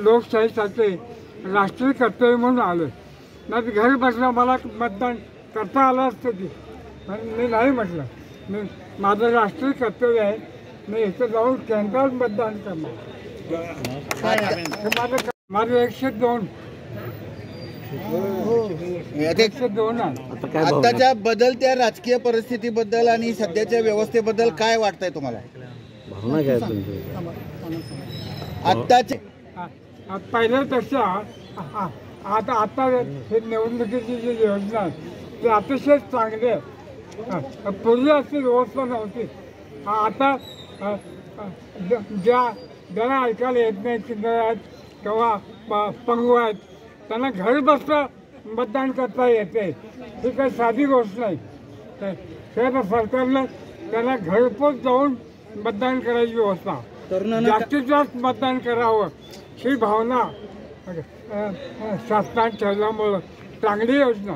लोकशाहीसाठी राष्ट्रीय कर्तव्य म्हणून आलं. नाही घरी बसला मला मतदान करता आलं असतं की, पण मी नाही म्हटलं. मी माझं राष्ट्रीय कर्तव्य आहे, मी इथं जाऊन केंद्रात मतदान करणार. माझं 102 आहे. आताच्या बदलत्या राजकीय परिस्थितीबद्दल आणि सध्याच्या व्यवस्थेबद्दल काय वाटतंय तुम्हाला? आत्ताचे पहिल्यापेक्षा आता हे निवडणुकीची जी योजना आहे ती अतिशय चांगली आहे. पूर्वी अशी व्यवस्था नव्हती. आता ज्याला ऐकायला येत नाही, चिंतळ आहेत किंवा पंगू आहेत, त्यांना घरी बसता मतदान करता येते. ही काही साधी गोष्ट नाही. सरकारनं त्यांना घरपोच जाऊन मतदान करायची व्यवस्था, जास्तीत जास्त मतदान करावं ही भावना शासनाने ठेवल्यामुळं चांगली योजना.